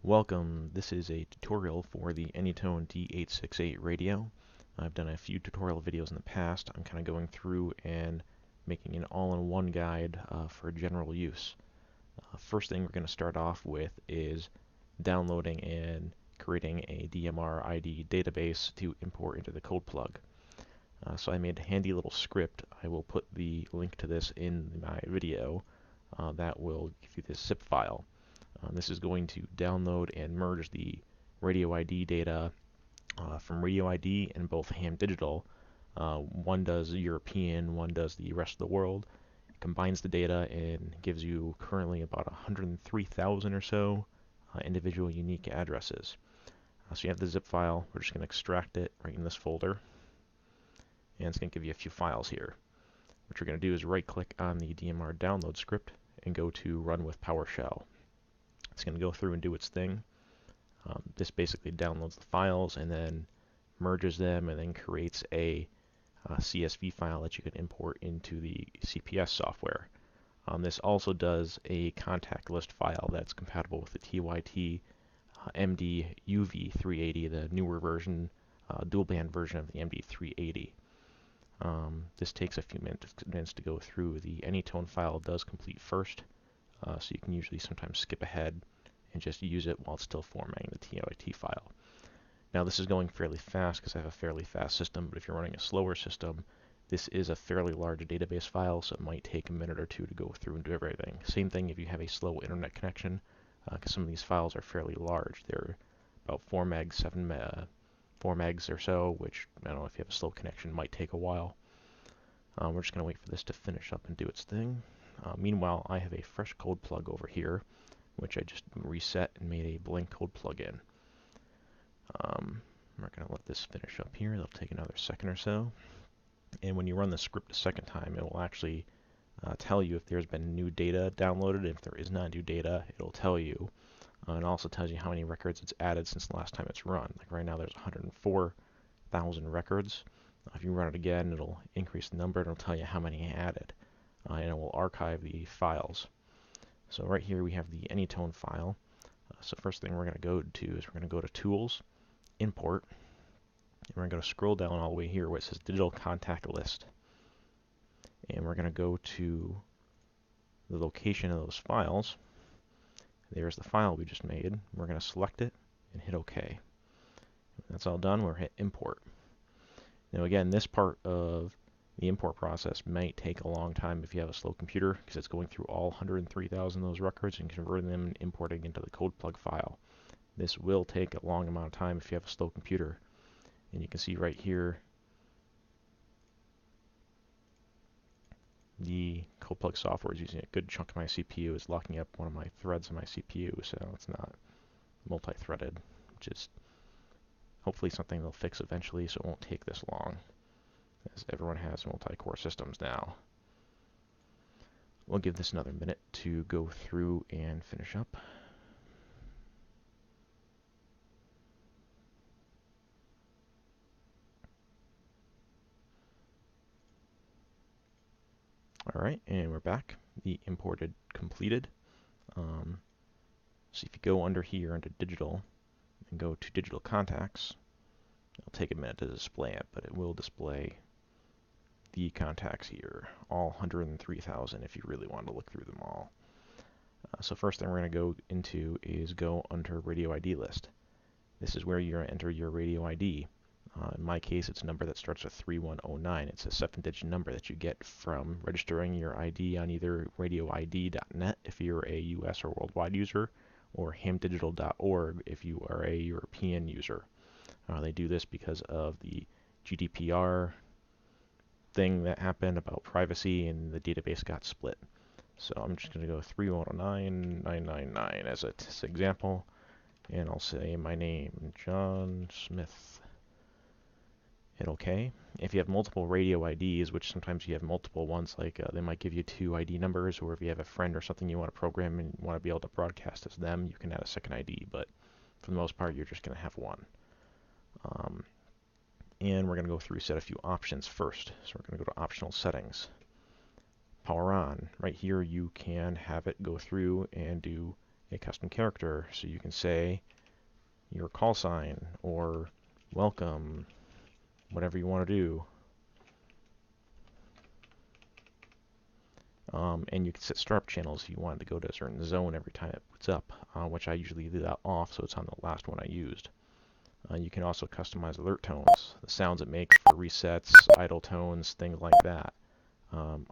Welcome. This is a tutorial for the Anytone D868 radio. I've done a few tutorial videos in the past. I'm kind of going through and making an all-in-one guide for general use. First thing we're going to start off with is downloading and creating a DMR ID database to import into the code plug. So I made a handy little script. I will put the link to this in my video that will give you this zip file. This is going to download and merge the radio ID data from radio ID and both ham digital. One does European, one does the rest of the world. It combines the data and gives you currently about 103,000 or so individual unique addresses. So you have the zip file. We're just going to extract it right in this folder. And it's going to give you a few files here. What you're going to do is right click on the DMR download script and go to Run with PowerShell. It's going to go through and do its thing. This basically downloads the files and then merges them and then creates a CSV file that you can import into the CPS software. This also does a contact list file that's compatible with the TYT MD UV380, the newer version, dual band version of the MD380. This takes a few minutes to go through. The Anytone file does complete first, so you can usually sometimes skip ahead and just use it while it's still formatting the TYT file. Now this is going fairly fast because I have a fairly fast system, but if you're running a slower system, this is a fairly large database file, so it might take a minute or two to go through and do everything. Same thing if you have a slow internet connection, because some of these files are fairly large. They're about 4 megs or so, which, I don't know, if you have a slow connection, might take a while. We're just going to wait for this to finish up and do its thing. Meanwhile, I have a fresh code plug over here, which I just reset and made a blank code plug-in. We're going to let this finish up here. It'll take another second or so. And when you run the script a second time, it will actually tell you if there's been new data downloaded. If there is not new data, it'll tell you. And it also tells you how many records it's added since the last time it's run. Like right now there's 104,000 records. If you run it again, it'll increase the number and it'll tell you how many it added. And it will archive the files. So right here we have the Anytone file. So first thing we're going to go to is we're going to go to Tools, Import, and we're going to scroll down all the way here where it says Digital Contact List. And we're going to go to the location of those files. There's the file we just made. We're going to select it and hit OK. When that's all done, we'll hit Import. Now again, this part of the import process might take a long time if you have a slow computer, because it's going through all 103,000 of those records and converting them and importing into the code plug file. This will take a long amount of time if you have a slow computer. And you can see right here the code plug software is using a good chunk of my CPU. It's locking up one of my threads on my CPU, so it's not multi-threaded, which is hopefully something they'll fix eventually so it won't take this long, as everyone has multi-core systems now. We'll give this another minute to go through and finish up. Alright, and we're back. The imported completed. So if you go under here under digital and go to digital contacts, it'll take a minute to display it, but it will display the contacts here, all 103,000 if you really want to look through them all. So first thing we're going to go into is go under radio ID list. This is where you're going to enter your radio ID. In my case, it's a number that starts with 3109. It's a 7-digit number that you get from registering your ID on either radioid.net if you're a US or worldwide user, or hamdigital.org if you are a European user. They do this because of the GDPR thing that happened about privacy, and the database got split. So I'm just going to go 3109999 as an example, and I'll say my name, John Smith. Hit OK. If you have multiple radio IDs, which sometimes you have multiple ones, like they might give you 2 ID numbers, or if you have a friend or something you want to program and you want to be able to broadcast as them, you can add a second ID, but for the most part you're just going to have one. And we're going to go through set a few options first. So we're going to go to optional settings. Power on. Right here you can have it go through and do a custom character. So you can say your call sign or welcome, whatever you want to do. And you can set startup channels if you wanted to go to a certain zone every time it boots up, which I usually leave that off, so it's on the last one I used. You can also customize alert tones, the sounds it makes for resets, idle tones, things like that.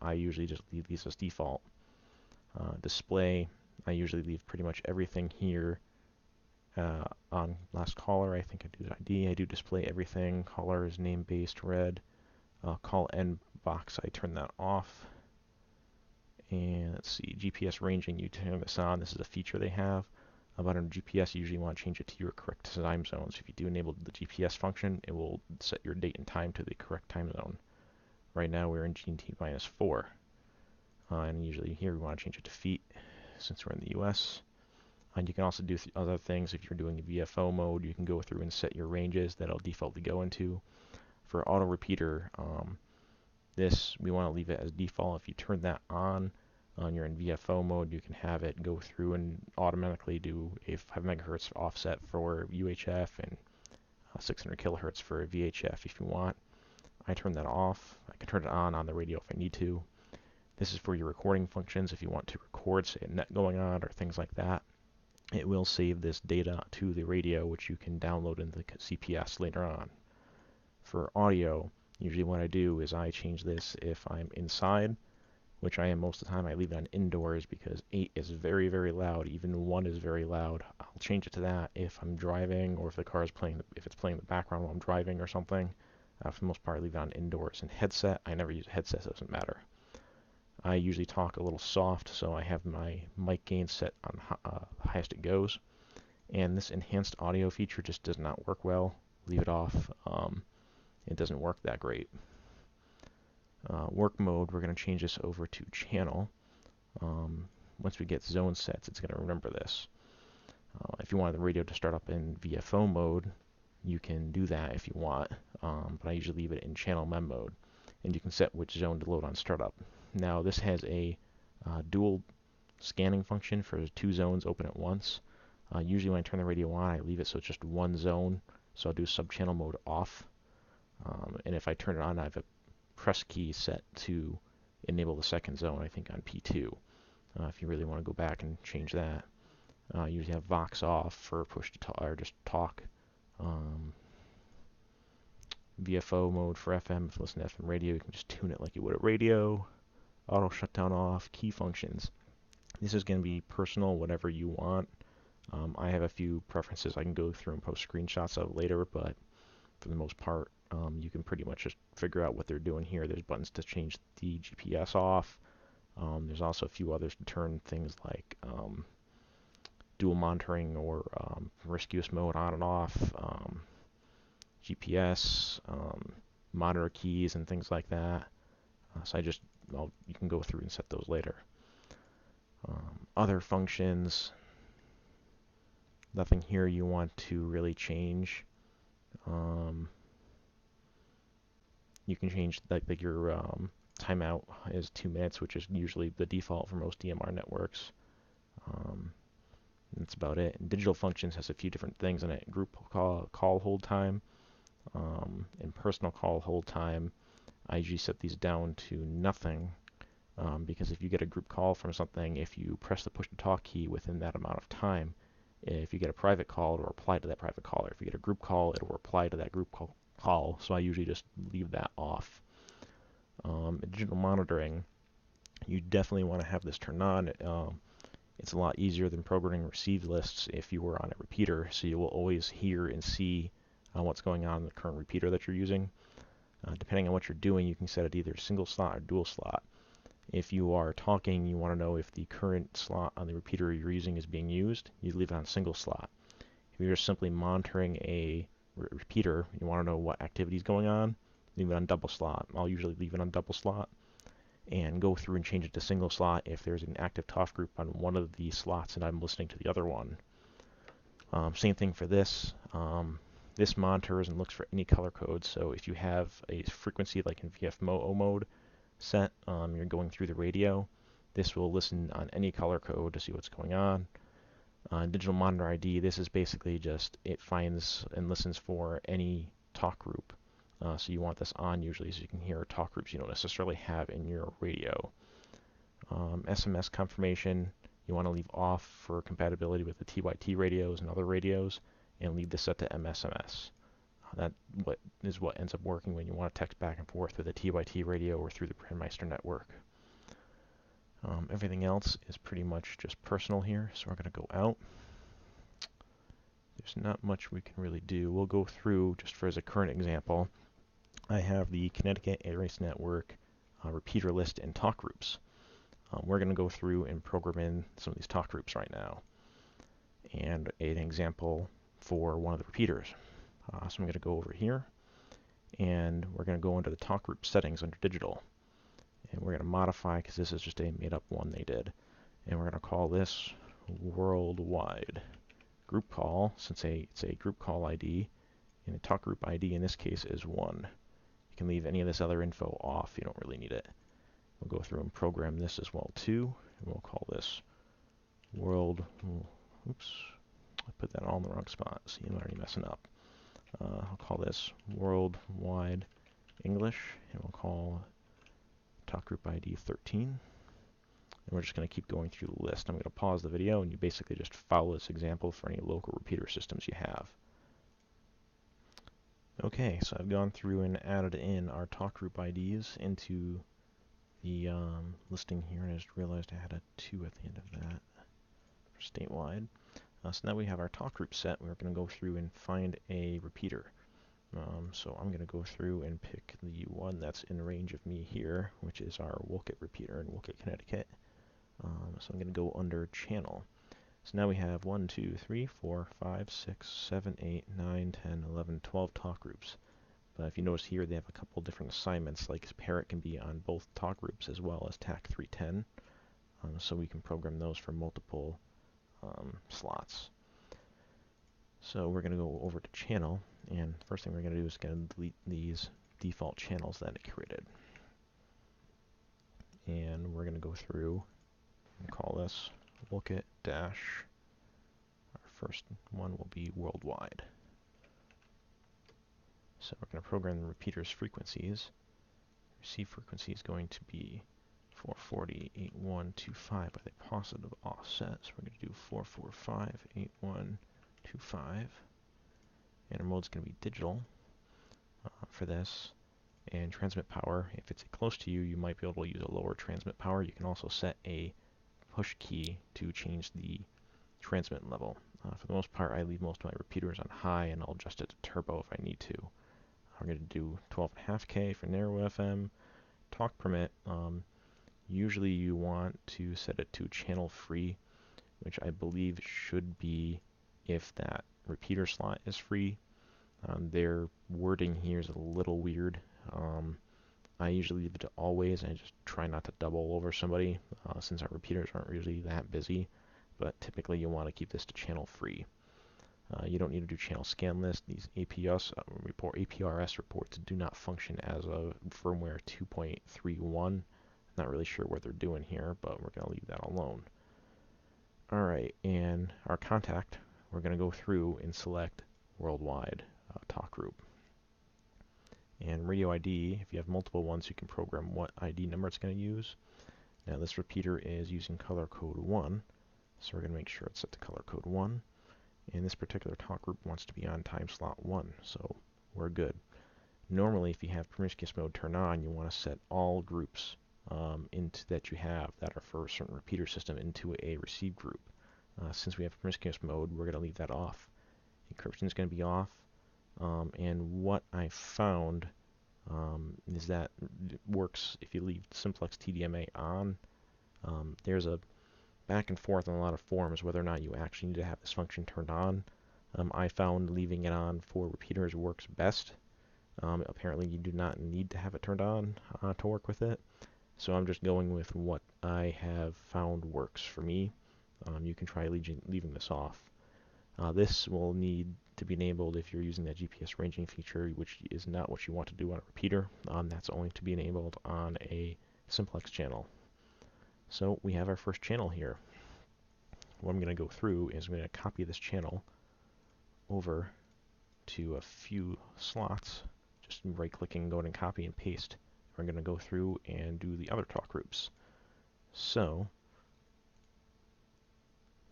I usually just leave these as default. Display, I usually leave pretty much everything here. On last caller, I think I do ID. I do display everything. Caller is name-based red. Call end box, I turn that off. And let's see, GPS ranging, you turn this on. This is a feature they have. About under GPS, you usually want to change it to your correct time zone. So if you do enable the GPS function, it will set your date and time to the correct time zone. Right now we're in GMT -4. And usually here we want to change it to feet since we're in the US. And you can also do other things. If you're doing VFO mode, you can go through and set your ranges that it'll defaultly go into. For auto repeater, this we want to leave it as default. If you turn that on, you're in VFO mode, you can have it go through and automatically do a 5 megahertz offset for UHF and 600 kilohertz for VHF if you want. I turn that off. I can turn it on the radio if I need to. This is for your recording functions. If you want to record, say, a net going on or things like that, it will save this data to the radio, which you can download into the CPS later on. For audio, usually what I do is I change this if I'm inside, which I am most of the time. I leave it on indoors because 8 is very, very loud. Even 1 is very loud. I'll change it to that if I'm driving or if the car is playing, if it's playing in the background while I'm driving or something. For the most part, I leave it on indoors. And headset, I never use a headset, so it doesn't matter. I usually talk a little soft, so I have my mic gain set on highest it goes. And this enhanced audio feature just does not work well. Leave it off. It doesn't work that great. Work mode, we're going to change this over to channel. Once we get zone sets, it's going to remember this. If you want the radio to start up in VFO mode, you can do that if you want, but I usually leave it in channel mem mode. And you can set which zone to load on startup. Now this has a dual scanning function for 2 zones open at once. Usually when I turn the radio on, I leave it so it's just 1 zone, so I'll do sub-channel mode off. And if I turn it on, I have a press key set to enable the second zone, I think on P2. If you really want to go back and change that. Usually have Vox off for push to talk, or just talk. VFO mode for FM, if you listen to FM radio, you can just tune it like you would a radio. Auto shutdown off, key functions. This is going to be personal, whatever you want. I have a few preferences I can go through and post screenshots of later, but for the most part, you can pretty much just figure out what they're doing here. There's buttons to change the GPS off. There's also a few others to turn things like dual monitoring or promiscuous mode on and off, GPS, monitor keys, and things like that. So you can go through and set those later. Other functions, nothing here you want to really change. You can change like your timeout is 2 minutes, which is usually the default for most DMR networks. That's about it. And digital functions has a few different things in it. Group call hold time, and personal call hold time. I usually set these down to nothing, because if you get a group call from something, if you press the push to talk key within that amount of time, if you get a private call, it will reply to that private caller. If you get a group call, it will reply to that group call. So I usually just leave that off. Digital monitoring, you definitely want to have this turned on. It's a lot easier than programming receive lists if you were on a repeater, so you will always hear and see what's going on in the current repeater that you're using. Depending on what you're doing, you can set it either single slot or dual slot. If you are talking, you want to know if the current slot on the repeater you're using is being used, you leave it on single slot. If you're just simply monitoring a repeater, you want to know what activity is going on, leave it on double slot. I'll usually leave it on double slot and go through and change it to single slot if there's an active TOF group on one of the slots and I'm listening to the other one. Same thing for this. This monitors and looks for any color code, so if you have a frequency like in VFO mode set, you're going through the radio, this will listen on any color code to see what's going on. Digital monitor ID, this is basically just, it finds and listens for any talk group. So you want this on usually so you can hear talk groups you don't necessarily have in your radio. SMS confirmation, you want to leave off for compatibility with the TYT radios and other radios, and leave this set to MSMS. That is what ends up working when you want to text back and forth with a TYT radio or through the Brandmeister network. Everything else is pretty much just personal here, so we're going to go out. There's not much we can really do. We'll go through, just for as a current example, I have the Connecticut Airways Network repeater list and talk groups. We're going to go through and program in some of these talk groups right now, and an example for one of the repeaters. So I'm going to go over here, and we're going to go into the talk group settings under digital. And we're going to modify, because this is just a made-up one they did. And we're going to call this worldwide group call, since it's a group call ID. And the talk group ID in this case is 1. You can leave any of this other info off. You don't really need it. We'll go through and program this as well too. And we'll call this oops, I put that all in the wrong spot. See, I'm already messing up. I'll call this worldwide English, and we'll call talk group ID 13. And we're just going to keep going through the list. I'm going to pause the video, and you basically just follow this example for any local repeater systems you have. Okay, so I've gone through and added in our talk group IDs into the listing here, and I just realized I had a 2 at the end of that for statewide. So now we have our talk group set. We're going to go through and find a repeater. So I'm going to go through and pick the one that's in range of me here, which is our Wolcott repeater in Wolcott, Connecticut. So I'm going to go under channel. So now we have 1, 2, 3, 4, 5, 6, 7, 8, 9, 10, 11, 12 talk groups. But if you notice here, they have a couple different assignments, like Parrot can be on both talk groups as well as TAC 310. So we can program those for multiple slots. So we're going to go over to channel, and first thing we're going to do is going to delete these default channels that it created. And we're going to go through and call this Wolcott dash. Our first one will be worldwide. So we're going to program the repeater's frequencies. Receive frequency is going to be 440, 8125 with a positive offset. So we're going to do 445, 8125. And our mode's going to be digital for this. And transmit power, if it's close to you, you might be able to use a lower transmit power. You can also set a push key to change the transmit level. For the most part, I leave most of my repeaters on high, and I'll adjust it to turbo if I need to. We're going to do 12.5K for narrow FM. Talk permit, usually you want to set it to channel free, which I believe should be if that repeater slot is free. Their wording here is a little weird. I usually leave it to always, and I just try not to double over somebody since our repeaters aren't really that busy, but typically you want to keep this to channel free. You don't need to do channel scan list. These APRS reports do not function as of firmware 2.31. Not really sure what they're doing here, but we're going to leave that alone. Alright, and our contact, we're going to go through and select worldwide talk group. And radio ID, if you have multiple ones, you can program what ID number it's going to use. Now this repeater is using color code 1, so we're going to make sure it's set to color code 1. And this particular talk group wants to be on time slot 1, so we're good. Normally, if you have promiscuous mode turned on, you want to set all groups that you have that are for a certain repeater system into a receive group. Since we have promiscuous mode, we're going to leave that off. Encryption is going to be off. And what I found is that it works if you leave simplex TDMA on. There's a back and forth on a lot of forums whether or not you actually need to have this function turned on. I found leaving it on for repeaters works best. Apparently you do not need to have it turned on to work with it. So I'm just going with what I have found works for me. You can try leaving this off. This will need to be enabled if you're using that GPS ranging feature, which is not what you want to do on a repeater. That's only to be enabled on a simplex channel. So we have our first channel here. what I'm going to go through is I'm going to copy this channel over to a few slots, just right-clicking, going and copy and paste. We're going to go through and do the other talk groups. So,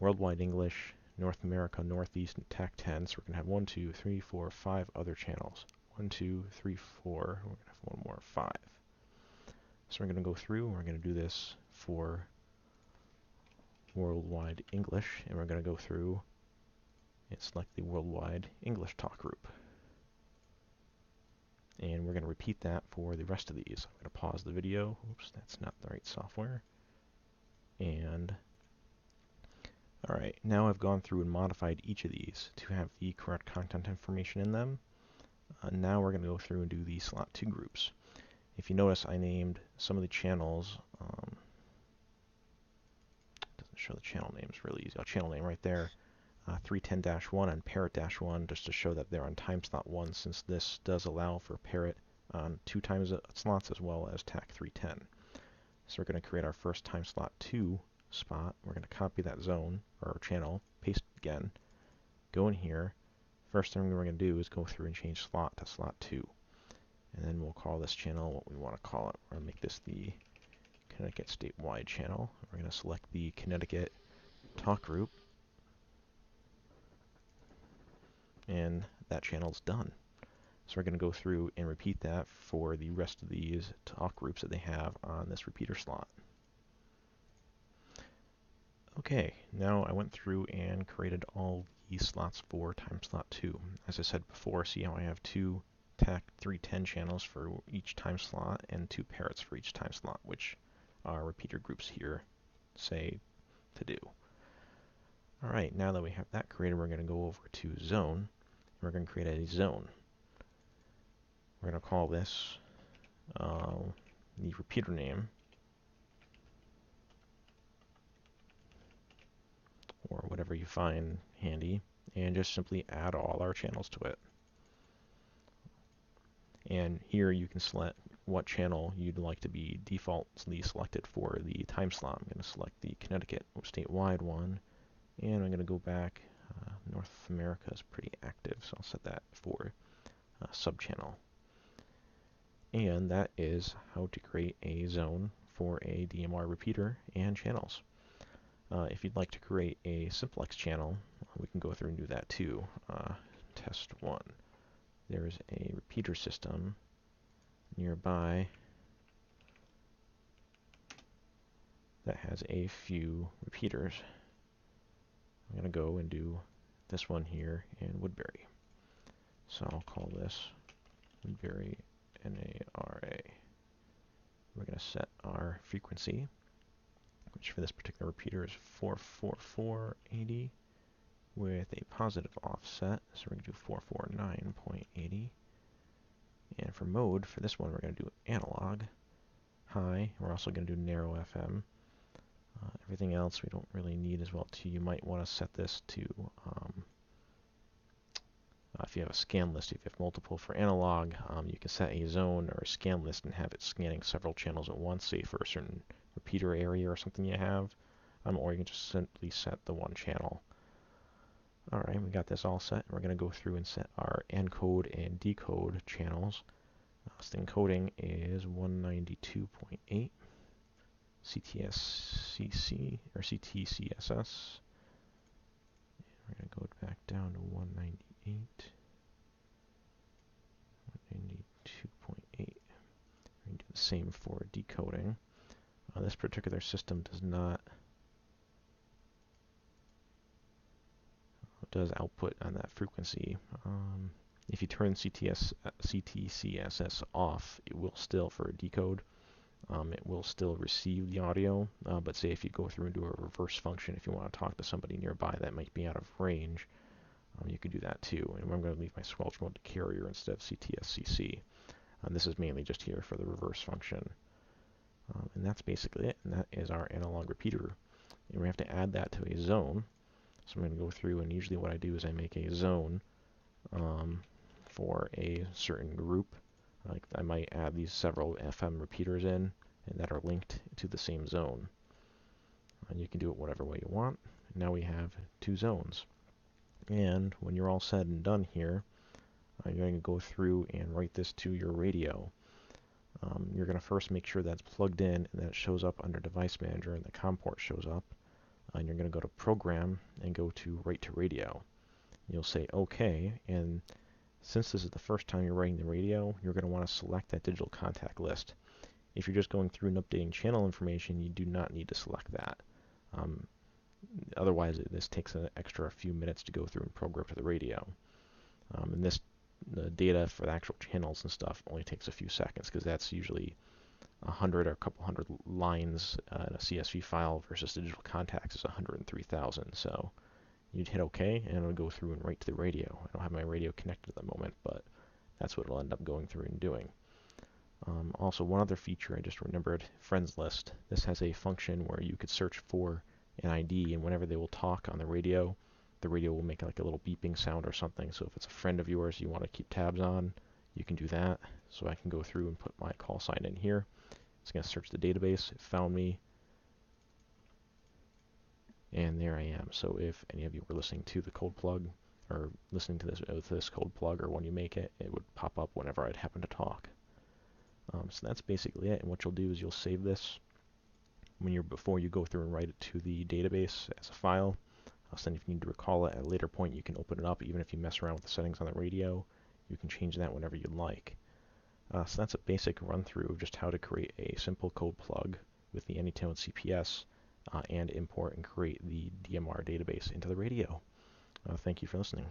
Worldwide English, North America, Northeast, and TAC 10. So we're going to have 1, 2, 3, 4, 5 other channels. 1, 2, 3, 4. We're going to have one more, 5. So we're going to go through, and we're going to do this for Worldwide English, and we're going to go through and select the Worldwide English talk group. And we're going to repeat that for the rest of these. I'm going to pause the video. Oops, that's not the right software. And alright, now I've gone through and modified each of these to have the correct content information in them. Now we're going to go through and do the slot 2 groups. If you notice, I named some of the channels, doesn't show the channel names really easy. Channel name right there, 310-1 and Parrot-1, just to show that they're on time slot 1, since this does allow for Parrot on 2 time slots as well as TAC 310. So we're going to create our first time slot 2 spot. We're going to copy that zone or channel, paste it again, go in here. First thing we're going to do is go through and change slot to slot 2. And then we'll call this channel what we want to call it. We're going to make this the Connecticut statewide channel. We're going to select the Connecticut talk group. And that channel's done. So we're going to go through and repeat that for the rest of these talk groups that they have on this repeater slot. Okay, now I went through and created all these slots for time slot 2. As I said before, see how I have 2 TAC 310 channels for each time slot and 2 parrots for each time slot, which our repeater groups here say to do. Alright, now that we have that created, we're going to go over to zone. We're going to create a zone. We're going to call this the repeater name, or whatever you find handy, and just simply add all our channels to it. And here you can select what channel you'd like to be defaultly selected for the time slot. I'm going to select the Connecticut statewide one, and I'm going to go back. North America is pretty active, so I'll set that for subchannel. And that is how to create a zone for a DMR repeater and channels. If you'd like to create a simplex channel, we can go through and do that too. Test 1. There's a repeater system nearby that has a few repeaters. I'm going to go and do this one here in Woodbury. So I'll call this Woodbury NARA. We're going to set our frequency, which for this particular repeater is 44480 with a positive offset, so we're going to do 449.80. And for mode, for this one, we're going to do analog, high. We're also going to do narrow FM. Everything else we don't really need as well too. You might want to set this to, if you have a scan list, if you have multiple for analog, you can set a zone or a scan list and have it scanning several channels at once, say for a certain repeater area or something you have, or you can just simply set the one channel. Alright, we got this all set. We're going to go through and set our encode and decode channels. So the encoding is 192.8 CTSCC or CTCSS. We're going to go back down to 198. 192.8. We're going to do the same for decoding. This particular system does output on that frequency. If you turn CTCSS off, it will still, for a decode, it will still receive the audio, but say if you go through and do a reverse function, if you want to talk to somebody nearby that might be out of range, you can do that too. And I'm going to leave my squelch mode to carrier instead of CTSCC. This is mainly just here for the reverse function. And that's basically it, and that is our analog repeater. And we have to add that to a zone. So I'm going to go through, and usually what I do is I make a zone for a certain group. Like I might add these several FM repeaters in and that are linked to the same zone. And you can do it whatever way you want. now we have 2 zones. And when you're all said and done here, you're going to go through and write this to your radio. You're going to first make sure that's plugged in and that it shows up under Device Manager and the COM port shows up. And you're going to go to Program and go to Write to Radio. You'll say OK, and since this is the first time you're writing the radio, you're going to want to select that digital contact list. If you're just going through and updating channel information, you do not need to select that. Otherwise, this takes an extra few minutes to go through and program to the radio. And the data for the actual channels and stuff only takes a few seconds, because that's usually 100 or a couple hundred lines in a CSV file versus digital contacts is 103,000. So you'd hit OK, and it'll go through and write to the radio. I don't have my radio connected at the moment, but that's what it'll end up going through and doing. Also, one other feature I just remembered, Friends List. This has a function where you could search for an ID, and whenever they will talk on the radio will make like a little beeping sound or something. So if it's a friend of yours you want to keep tabs on, you can do that. So I can go through and put my call sign in here. It's going to search the database. It found me, and there I am. So if any of you were listening to the code plug, or listening to this with this code plug, or when you make it, it would pop up whenever I'd happen to talk. So that's basically it. And what you'll do is you'll save this before you go through and write it to the database as a file. So then if you need to recall it at a later point, you can open it up. Even if you mess around with the settings on the radio, you can change that whenever you'd like. So that's a basic run through of just how to create a simple code plug with the Anytone CPS and import and create the DMR database into the radio. Thank you for listening.